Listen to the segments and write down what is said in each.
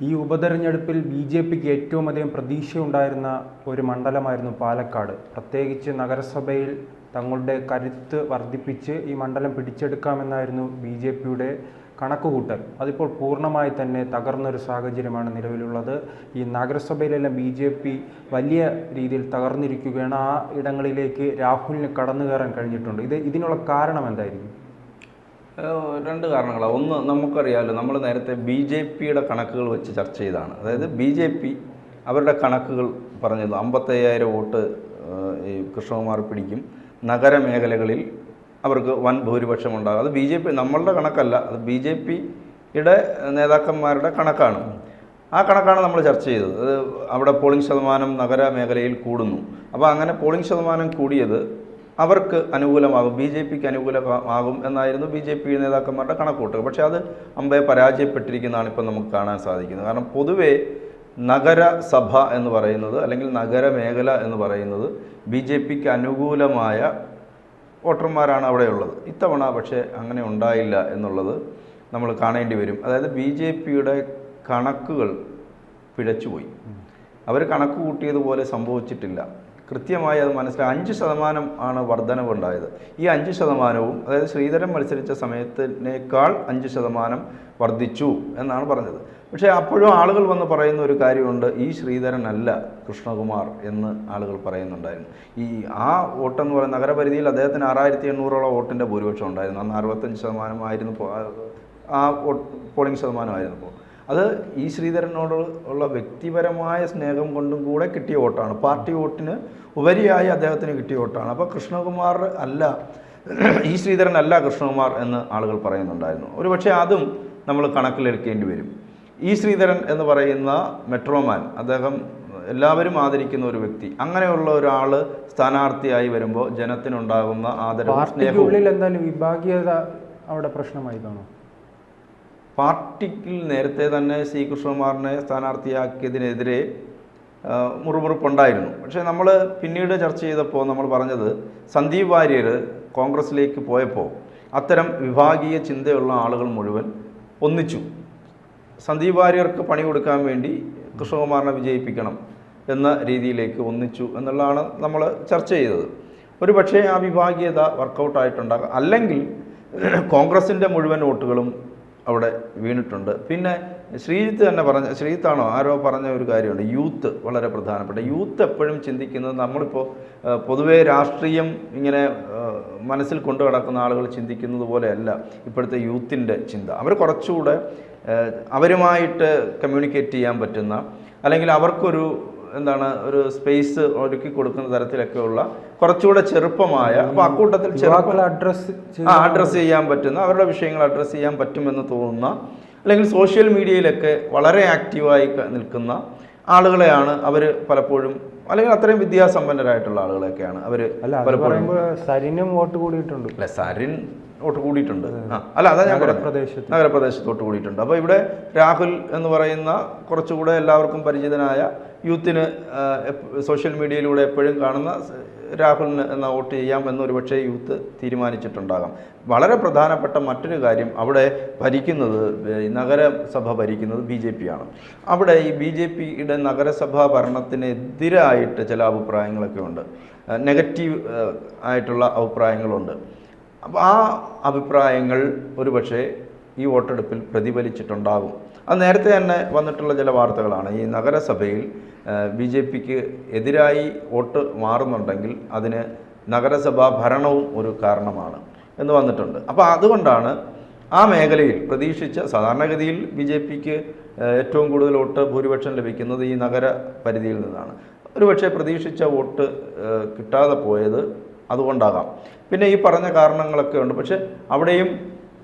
ഈ ഉപതെരഞ്ഞെടുപ്പിൽ BJPക്ക് ഏറ്റവും അധികം പ്രതീക്ഷയുണ്ടായിരുന്ന ഒരു മണ്ഡലമായിരുന്നു പാലക്കാട്. പ്രത്യേകിച്ച് നഗരസഭയിൽ തങ്ങളുടെ കരുത്ത് വർദ്ധിപ്പിച്ച് ഈ മണ്ഡലം പിടിച്ചെടുക്കാമെന്നായിരുന്നു BJPയുടെ കണക്കുകൂട്ടൽ. അതിപ്പോൾ പൂർണ്ണമായി തന്നെ തകർന്നൊരു സാഹചര്യമാണ് നിലവിലുള്ളത്. ഈ നഗരസഭയിലെല്ലാം BJP വലിയ രീതിയിൽ തകർന്നിരിക്കുകയാണ്. ആ ഇടങ്ങളിലേക്ക് രാഹുലിന് കടന്നു കയറാൻ കഴിഞ്ഞിട്ടുണ്ട്. ഇതിനുള്ള കാരണം എന്തായിരിക്കും? രണ്ട് കാരണങ്ങളാണ്. ഒന്ന്, നമുക്കറിയാമല്ലോ, നമ്മൾ നേരത്തെ BJPയുടെ കണക്കുകൾ വെച്ച് ചർച്ച ചെയ്തതാണ്. അതായത് BJP അവരുടെ കണക്കുകൾ പറഞ്ഞത് 55,000 വോട്ട് ഈ കൃഷ്ണകുമാർ പിടിക്കും, നഗരമേഖലകളിൽ അവർക്ക് വൻ ഭൂരിപക്ഷം ഉണ്ടാകും. അത് BJP നമ്മളുടെ കണക്കല്ല, അത് BJPയുടെ നേതാക്കന്മാരുടെ കണക്കാണ്. ആ കണക്കാണ് നമ്മൾ ചർച്ച ചെയ്തത്. അത് അവിടെ പോളിംഗ് ശതമാനം നഗരമേഖലയിൽ കൂടുന്നു. അപ്പോൾ അങ്ങനെ പോളിംഗ് ശതമാനം കൂടിയത് അവർക്ക് അനുകൂലമാകും, BJPക്ക് അനുകൂലമാകും എന്നായിരുന്നു BJP നേതാക്കന്മാരുടെ കണക്കൂട്ടുക. പക്ഷേ അത് അമ്പയെ പരാജയപ്പെട്ടിരിക്കുന്നതാണ് ഇപ്പോൾ നമുക്ക് കാണാൻ സാധിക്കുന്നത്. കാരണം പൊതുവേ നഗരസഭ എന്ന് പറയുന്നത് അല്ലെങ്കിൽ നഗരമേഖല എന്ന് പറയുന്നത് BJPക്ക് അനുകൂലമായ വോട്ടർമാരാണ് അവിടെയുള്ളത്. ഇത്തവണ പക്ഷേ അങ്ങനെ ഉണ്ടായില്ല എന്നുള്ളത് നമ്മൾ കാണേണ്ടി വരും. അതായത് BJPയുടെ കണക്കുകൾ പിഴച്ചുപോയി. അവർ കണക്ക് കൂട്ടിയതുപോലെ സംഭവിച്ചിട്ടില്ല. കൃത്യമായി അത് മനസ്സിലായി. 5% ആണ് വർധനവുണ്ടായത്. ഈ 5%വും അതായത് ശ്രീധരൻ മത്സരിച്ച സമയത്തിനേക്കാൾ 5% വർദ്ധിച്ചു എന്നാണ് പറഞ്ഞത്. പക്ഷേ അപ്പോഴും ആളുകൾ വന്ന് പറയുന്ന ഒരു കാര്യമുണ്ട്, ഈ ശ്രീധരൻ അല്ല കൃഷ്ണകുമാർ എന്ന് ആളുകൾ പറയുന്നുണ്ടായിരുന്നു. ഈ ആ വോട്ടെന്ന് പറയുന്ന നഗരപരിധിയിൽ അദ്ദേഹത്തിന് 6800ഓളം വോട്ടിൻ്റെ ഭൂരിപക്ഷം ഉണ്ടായിരുന്നു. അന്ന് 65% ആയിരുന്നു ആ പോളിംഗ് ശതമാനമായിരുന്നപ്പോൾ. അത് ഈ ശ്രീധരനോട് ഉള്ള വ്യക്തിപരമായ സ്നേഹം കൊണ്ടും കൂടെ കിട്ടിയ വോട്ടാണ്. പാർട്ടി വോട്ടിന് ഉപരിയായി അദ്ദേഹത്തിന് കിട്ടിയ വോട്ടാണ്. അപ്പോൾ കൃഷ്ണകുമാർ അല്ല, ഈ ശ്രീധരൻ അല്ല കൃഷ്ണകുമാർ എന്ന് ആളുകൾ പറയുന്നുണ്ടായിരുന്നു. ഒരുപക്ഷെ അതും നമ്മൾ കണക്കിലെടുക്കേണ്ടി വരും. ഈ ശ്രീധരൻ എന്ന് പറയുന്ന മെട്രോമാൻ, അദ്ദേഹം എല്ലാവരും ആദരിക്കുന്ന ഒരു വ്യക്തി, അങ്ങനെയുള്ള ഒരാൾ സ്ഥാനാർത്ഥിയായി വരുമ്പോൾ ജനത്തിനുണ്ടാകുന്ന ആദരവും സ്നേഹവും എന്തായാലും വിഭാഗീയത അവിടെ പ്രശ്നമായി കാണും. പാർട്ടിക്ക് നേരത്തെ തന്നെ C. കൃഷ്ണകുമാറിനെ സ്ഥാനാർത്ഥിയാക്കിയതിനെതിരെ മുറുമുറുപ്പുണ്ടായിരുന്നു. പക്ഷേ നമ്മൾ പിന്നീട് ചർച്ച ചെയ്തപ്പോൾ നമ്മൾ പറഞ്ഞത് സന്ദീപ് വാര്യർ കോൺഗ്രസ്സിലേക്ക് പോയപ്പോൾ അത്തരം വിഭാഗീയ ചിന്തയുള്ള ആളുകൾ മുഴുവൻ ഒന്നിച്ചു. സന്ദീപ് വാര്യർക്ക് പണി കൊടുക്കാൻ വേണ്ടി കൃഷ്ണകുമാറിനെ വിജയിപ്പിക്കണം എന്ന രീതിയിലേക്ക് ഒന്നിച്ചു എന്നുള്ളതാണ് നമ്മൾ ചർച്ച ചെയ്തത്. ഒരു പക്ഷേ ആ വിഭാഗീയത വർക്കൗട്ടായിട്ടുണ്ടാകും, അല്ലെങ്കിൽ കോൺഗ്രസിൻ്റെ മുഴുവൻ വോട്ടുകളും അവിടെ വീണിട്ടുണ്ട്. പിന്നെ ശ്രീജിത്ത് തന്നെ ശ്രീജിത്താണോ ആരോ പറഞ്ഞ ഒരു കാര്യമുണ്ട്, യൂത്ത് വളരെ പ്രധാനപ്പെട്ട. യൂത്ത് എപ്പോഴും ചിന്തിക്കുന്നത്, നമ്മളിപ്പോൾ പൊതുവേ രാഷ്ട്രീയം ഇങ്ങനെ മനസ്സിൽ കൊണ്ടു നടക്കുന്ന ആളുകൾ ചിന്തിക്കുന്നത് പോലെയല്ല ഇപ്പോഴത്തെ യൂത്തിൻ്റെ ചിന്ത. അവർ കുറച്ചുകൂടെ അവരുമായിട്ട് കമ്മ്യൂണിക്കേറ്റ് ചെയ്യാൻ പറ്റുന്ന, അല്ലെങ്കിൽ അവർക്കൊരു ഒരു സ്പേസ് ഒരുക്കി കൊടുക്കുന്ന തരത്തിലൊക്കെയുള്ള കുറച്ചുകൂടെ ചെറുപ്പമായ, അപ്പോൾ അക്കൂട്ടത്തിൽ അഡ്രസ്സ് ചെയ്യാൻ പറ്റുന്ന, അവരുടെ വിഷയങ്ങൾ അഡ്രസ്സ് ചെയ്യാൻ പറ്റുമെന്ന് തോന്നുന്ന, അല്ലെങ്കിൽ സോഷ്യൽ മീഡിയയിലൊക്കെ വളരെ ആക്റ്റീവായി നിൽക്കുന്ന ആളുകളെയാണ് അവർ പലപ്പോഴും, അല്ലെങ്കിൽ അത്രയും വിദ്യാസമ്പന്നരായിട്ടുള്ള ആളുകളൊക്കെയാണ് അവർ പലപ്പോഴും. സരിനും വോട്ട് കൂടിയിട്ടുണ്ട്. അല്ല, സരിൻ വോട്ട് കൂടിയിട്ടുണ്ട്. അല്ല, അതാ ഞാൻ പറഞ്ഞത്, നഗരപ്രദേശത്ത് വോട്ട് കൂടിയിട്ടുണ്ട്. അപ്പോൾ ഇവിടെ രാഹുൽ എന്ന് പറയുന്ന കുറച്ചുകൂടെ എല്ലാവർക്കും പരിചിതനായ, യൂത്തിന് സോഷ്യൽ മീഡിയയിലൂടെ എപ്പോഴും കാണുന്ന രാഹുലിന് എന്ന വോട്ട് ചെയ്യാം എന്നൊരു പക്ഷേ യൂത്ത് തീരുമാനിച്ചിട്ടുണ്ടാകാം. വളരെ പ്രധാനപ്പെട്ട മറ്റൊരു കാര്യം, അവിടെ ഭരിക്കുന്നത്, നഗരസഭ ഭരിക്കുന്നത് BJP ആണ്. അവിടെ ഈ BJPയുടെ നഗരസഭാ ഭരണത്തിനെതിരായിട്ട് ചില അഭിപ്രായങ്ങളൊക്കെ ഉണ്ട്, നെഗറ്റീവ് ആയിട്ടുള്ള അഭിപ്രായങ്ങളുണ്ട്. അപ്പോൾ ആ അഭിപ്രായങ്ങൾ ഒരുപക്ഷെ ഈ വോട്ടെടുപ്പിൽ പ്രതിഫലിച്ചിട്ടുണ്ടാകും. അത് നേരത്തെ തന്നെ വന്നിട്ടുള്ള ചില വാർത്തകളാണ്. ഈ നഗരസഭയിൽ BJPക്ക് എതിരായി വോട്ട് മാറുന്നുണ്ടെങ്കിൽ അതിന് നഗരസഭാ ഭരണവും ഒരു കാരണമാണ് എന്ന് വന്നിട്ടുണ്ട്. അപ്പോൾ അതുകൊണ്ടാണ് ആ മേഖലയിൽ പ്രതീക്ഷിച്ച, സാധാരണഗതിയിൽ BJPക്ക് ഏറ്റവും കൂടുതൽ വോട്ട് ഭൂരിപക്ഷം ലഭിക്കുന്നത് ഈ നഗര പരിധിയിൽ നിന്നാണ്. ഒരുപക്ഷെ പ്രതീക്ഷിച്ച വോട്ട് കിട്ടാതെ പോയത് അതുകൊണ്ടാകാം. പിന്നെ ഈ പറഞ്ഞ കാരണങ്ങളൊക്കെ ഉണ്ട്. പക്ഷെ അവിടെയും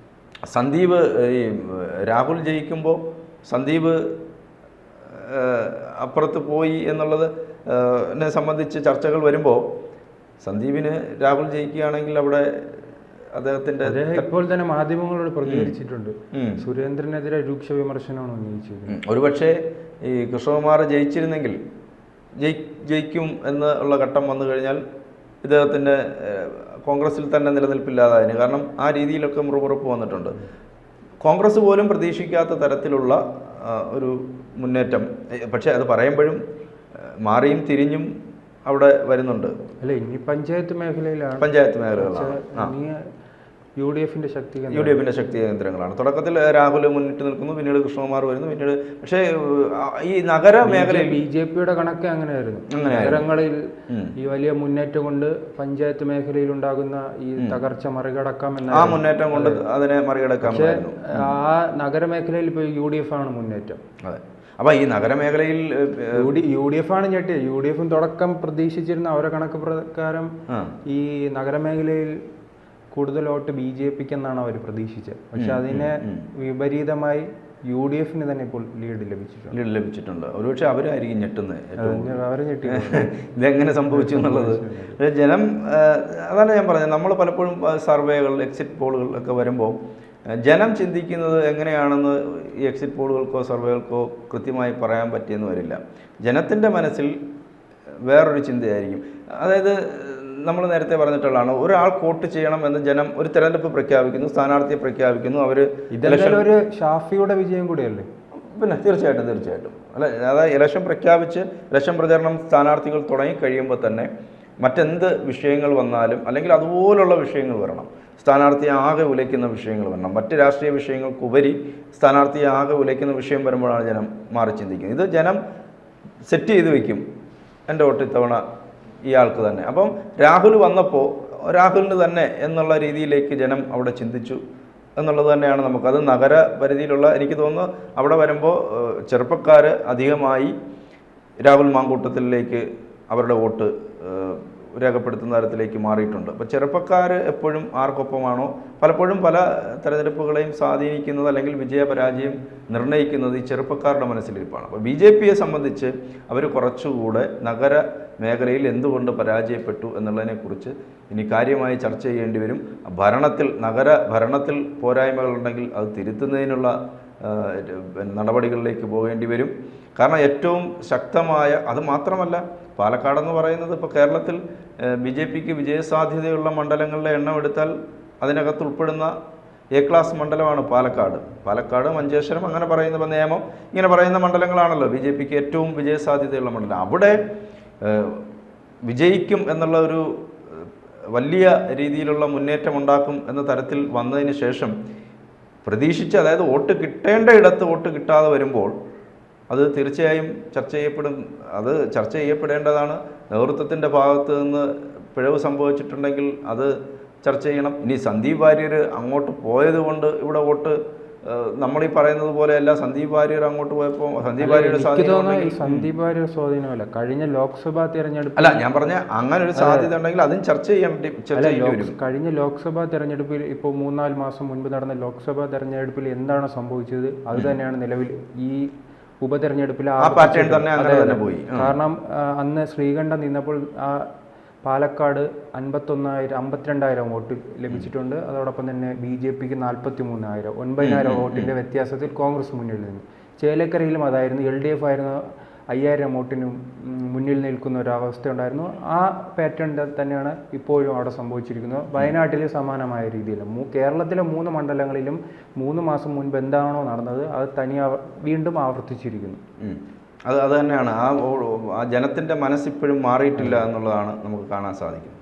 സന്ദീപ്, ഈ രാഹുൽ ജയിക്കുമ്പോൾ സന്ദീപ് അപ്പുറത്ത് പോയി എന്നുള്ളത് എന്നെ സംബന്ധിച്ച് ചർച്ചകൾ വരുമ്പോൾ, സന്ദീപിന് രാഹുൽ ജയിക്കുകയാണെങ്കിൽ അവിടെ അദ്ദേഹത്തിൻ്റെ ഇപ്പോൾ തന്നെ മാധ്യമങ്ങളോട് പ്രതികരിച്ചിട്ടുണ്ട്. സുരേന്ദ്രനെതിരെ രൂക്ഷ വിമർശനമാണ് ഉന്നയിച്ചത്. ഒരുപക്ഷെ ഈ കൃഷ്ണകുമാർ ജയിച്ചിരുന്നെങ്കിൽ, ജയിക്കും എന്നുള്ള ഘട്ടം വന്നു കഴിഞ്ഞാൽ ഇദ്ദേഹത്തിൻ്റെ കോൺഗ്രസിൽ തന്നെ നിലനിൽപ്പില്ലാതായതിന്. കാരണം ആ രീതിയിലൊക്കെ മുറുമുറുപ്പ് വന്നിട്ടുണ്ട്. കോൺഗ്രസ് പോലും പ്രതീക്ഷിക്കാത്ത തരത്തിലുള്ള ഒരു മുന്നേറ്റം. പക്ഷേ അത് പറയുമ്പോഴും മാറിയും തിരിഞ്ഞും അവിടെ വരുന്നുണ്ട്. അല്ല, ഇനി പഞ്ചായത്ത് മേഖലയിലാണ്. പഞ്ചായത്ത് മേഖലകളാണ്. UDFന്റെ ശക്തി കേന്ദ്രങ്ങളാണ്. തുടക്കത്തിൽ രാഹുൽ മുന്നിട്ട് നിൽക്കുന്നു, പിന്നീട് കൃഷ്ണകുമാർ വരുന്നു, പിന്നീട് പക്ഷേ ഈ നഗര മേഖലയിൽ BJPയുടെ കണക്ക് അങ്ങനെയായിരുന്നു. നഗരങ്ങളിൽ ഈ വലിയ മുന്നേറ്റം കൊണ്ട് പഞ്ചായത്ത് മേഖലയിൽ ഉണ്ടാകുന്ന ഈ തകർച്ച മറികടക്കാം എന്ന ആ മുന്നേറ്റം കൊണ്ട് അതിനെ മറികടക്കാം. ആ നഗരമേഖലയിൽ ഇപ്പോൾ UDF ആണ് മുന്നേറ്റം. അതെ. അപ്പോൾ ഈ നഗരമേഖലയിൽ UDF ആണ് ഞെട്ടിയത്. UDF തുടക്കം പ്രതീക്ഷിച്ചിരുന്ന അവരുടെ കണക്ക് പ്രകാരം ഈ നഗരമേഖലയിൽ കൂടുതൽ വോട്ട് BJPക്ക് എന്നാണ് അവർ പ്രതീക്ഷിച്ചത്. പക്ഷെ അതിനെ വിപരീതമായി UDFന് തന്നെ ഇപ്പോൾ ലീഡ് ലഭിച്ചിട്ടുണ്ട്. ഒരുപക്ഷെ അവരായിരിക്കും ഞെട്ടുന്നത്. ഇതെങ്ങനെ സംഭവിച്ചു എന്നുള്ളത് ജനം, അതാണ് ഞാൻ പറഞ്ഞത്. നമ്മൾ പലപ്പോഴും സർവേകൾ, എക്സിറ്റ് പോളുകൾ ഒക്കെ വരുമ്പോൾ ജനം ചിന്തിക്കുന്നത് എങ്ങനെയാണെന്ന് ഈ എക്സിറ്റ് പോളുകൾക്കോ സർവേകൾക്കോ കൃത്യമായി പറയാൻ പറ്റിയെന്ന് വരില്ല. ജനത്തിൻ്റെ മനസ്സിൽ വേറൊരു ചിന്തയായിരിക്കും. അതായത് നമ്മൾ നേരത്തെ പറഞ്ഞിട്ടുള്ളതാണ്, ഒരാൾ വോട്ട് ചെയ്യണം എന്ന് ജനം ഒരു തെരഞ്ഞെടുപ്പ് പ്രഖ്യാപിക്കുന്നു, സ്ഥാനാർത്ഥിയെ പ്രഖ്യാപിക്കുന്നു. അവർ ഒരു ഷാഫിയുടെ വിജയം കൂടിയല്ലേ? പിന്നെ തീർച്ചയായിട്ടും അല്ല, അതായത് ഇലക്ഷൻ പ്രഖ്യാപിച്ച് ഇലക്ഷൻ പ്രചരണം സ്ഥാനാർത്ഥികൾ തുടങ്ങി കഴിയുമ്പോൾ തന്നെ മറ്റെന്ത് വിഷയങ്ങൾ വന്നാലും അല്ലെങ്കിൽ അതുപോലുള്ള വിഷയങ്ങൾ വരണം. സ്ഥാനാർത്ഥിയെ ആകെ ഉലയ്ക്കുന്ന വിഷയങ്ങൾ വരണം. മറ്റ് രാഷ്ട്രീയ വിഷയങ്ങൾക്കുപരി സ്ഥാനാർത്ഥിയെ ആകെ ഉലയ്ക്കുന്ന വിഷയം വരുമ്പോഴാണ് ജനം മാറി ചിന്തിക്കുന്നത്. ഇത് ജനം സെറ്റ് ചെയ്ത് വയ്ക്കും, എൻ്റെ വോട്ട് ഇത്തവണ ഇയാൾക്ക് തന്നെ. അപ്പം രാഹുൽ വന്നപ്പോൾ രാഹുലിന് തന്നെ എന്നുള്ള രീതിയിലേക്ക് ജനം അവിടെ ചിന്തിച്ചു എന്നുള്ളത് തന്നെയാണ് നമുക്കത് നഗര പരിധിയിലുള്ള, എനിക്ക് തോന്നുന്നു അവിടെ വരുമ്പോൾ ചെറുപ്പക്കാർ അധികമായി രാഹുൽ മാങ്കൂട്ടത്തിലേക്ക് അവരുടെ വോട്ട് രേഖപ്പെടുത്തുന്ന തരത്തിലേക്ക് മാറിയിട്ടുണ്ട്. അപ്പോൾ ചെറുപ്പക്കാർ എപ്പോഴും ആർക്കൊപ്പമാണോ, പലപ്പോഴും പല തെരഞ്ഞെടുപ്പുകളെയും സ്വാധീനിക്കുന്നത് അല്ലെങ്കിൽ വിജയപരാജയം നിർണ്ണയിക്കുന്നത് ഈ ചെറുപ്പക്കാരുടെ മനസ്സിലിരിപ്പാണ്. അപ്പോൾ BJPയെ സംബന്ധിച്ച് അവർ കുറച്ചുകൂടെ നഗര മേഖലയിൽ എന്തുകൊണ്ട് പരാജയപ്പെട്ടു എന്നുള്ളതിനെക്കുറിച്ച് ഇനി കാര്യമായി ചർച്ച ചെയ്യേണ്ടി വരും. നഗര ഭരണത്തിൽ പോരായ്മകളുണ്ടെങ്കിൽ അത് തിരുത്തുന്നതിനുള്ള നടപടികളിലേക്ക് പോകേണ്ടി വരും. കാരണം ഏറ്റവും ശക്തമായ, അത് മാത്രമല്ല പാലക്കാടെന്ന് പറയുന്നത് ഇപ്പോൾ കേരളത്തിൽ BJPക്ക് വിജയസാധ്യതയുള്ള മണ്ഡലങ്ങളുടെ എണ്ണം എടുത്താൽ അതിനകത്ത് ഉൾപ്പെടുന്ന A ക്ലാസ് മണ്ഡലമാണ് പാലക്കാട്, മഞ്ചേശ്വരം, അങ്ങനെ പറയുന്ന നേമം, ഇങ്ങനെ പറയുന്ന മണ്ഡലങ്ങളാണല്ലോ BJPക്ക് ഏറ്റവും വിജയസാധ്യതയുള്ള മണ്ഡലം. അവിടെ വിജയിക്കും എന്നുള്ള ഒരു വലിയ രീതിയിലുള്ള മുന്നേറ്റം ഉണ്ടാക്കും എന്ന തരത്തിൽ വന്നതിന് ശേഷം പ്രതീക്ഷിച്ച്, അതായത് വോട്ട് കിട്ടേണ്ട ഇടത്ത് വോട്ട് കിട്ടാതെ വരുമ്പോൾ അത് തീർച്ചയായും ചർച്ച ചെയ്യപ്പെടേണ്ടതാണ്. നേതൃത്വത്തിൻ്റെ ഭാഗത്ത് നിന്ന് പിഴവ് സംഭവിച്ചിട്ടുണ്ടെങ്കിൽ അത് ചർച്ച ചെയ്യണം. ഇനി സന്ദീപ് വാര്യർ അങ്ങോട്ട് പോയത് കൊണ്ട് ഇവിടെ വോട്ട് നമ്മളീ പറയുന്നത് പോലെയല്ല. സന്ദീപ് വാര്യർ അങ്ങോട്ട് പോയപ്പോൾ സന്ദീപ് വാര്യരുടെ സ്വാധീനമല്ല, കഴിഞ്ഞ ലോക്സഭാ തെരഞ്ഞെടുപ്പ് അല്ല ഞാൻ പറഞ്ഞ അങ്ങനെ ഒരു സാധ്യത ഉണ്ടെങ്കിൽ അതും ചർച്ച ചെയ്യേണ്ടി വരും. കഴിഞ്ഞ ലോക്സഭാ തെരഞ്ഞെടുപ്പിൽ ഇപ്പോൾ 3-4 മാസം മുൻപ് നടന്ന ലോക്സഭാ തെരഞ്ഞെടുപ്പിൽ എന്താണ് സംഭവിച്ചത് അത് തന്നെയാണ് നിലവിൽ ഈ ഉപതെരഞ്ഞെടുപ്പിൽ കാരണം അന്ന് ശ്രീകണ്ഠൻ നിന്നപ്പോൾ പാലക്കാട് 52,000 വോട്ട് ലഭിച്ചിട്ടുണ്ട്. അതോടൊപ്പം തന്നെ BJPക്ക് 43,000, 9,000 വോട്ടിൻ്റെ വ്യത്യാസത്തിൽ കോൺഗ്രസ് മുന്നിൽ നിന്നു. ചേലക്കരയിലും അതായിരുന്നു. LDF ആയിരുന്നു 5,000 വോട്ടിനും മുന്നിൽ നിൽക്കുന്ന ഒരവസ്ഥ ഉണ്ടായിരുന്നു. ആ പാറ്റേൺ തന്നെയാണ് ഇപ്പോഴും അവിടെ സംഭവിച്ചിരിക്കുന്നത്. വയനാട്ടിൽ സമാനമായ രീതിയിൽ കേരളത്തിലെ 3 മണ്ഡലങ്ങളിലും 3 മാസം മുൻപ് എന്താണോ നടന്നത് അത് വീണ്ടും ആവർത്തിച്ചിരിക്കുന്നു. അത് തന്നെയാണ് ആ ജനത്തിൻ്റെ മനസ്സിപ്പോഴും മാറിയിട്ടില്ല എന്നുള്ളതാണ് നമുക്ക് കാണാൻ സാധിക്കുന്നത്.